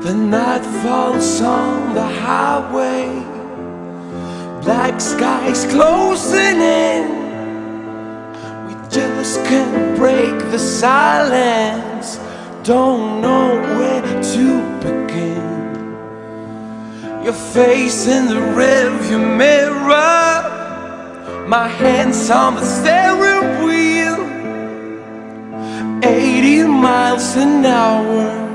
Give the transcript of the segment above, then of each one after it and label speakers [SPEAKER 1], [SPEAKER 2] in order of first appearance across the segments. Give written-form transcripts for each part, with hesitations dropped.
[SPEAKER 1] The night falls on the highway, black skies closing in. We just can't break the silence, don't know where to begin. Your face in the rearview mirror, my hands on the steering wheel. 80 miles an hour,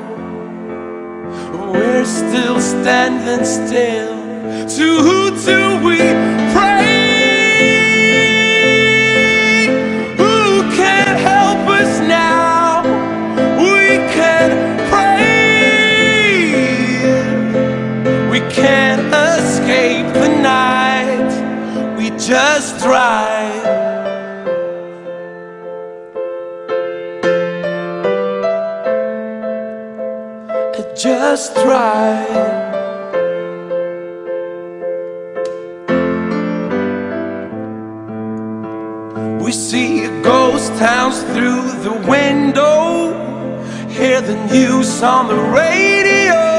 [SPEAKER 1] we're still standing still. To who do we pray? Who can help us now? We can pray. We can't escape the night, we just try. Just try. We see ghost towns through the window, hear the news on the radio.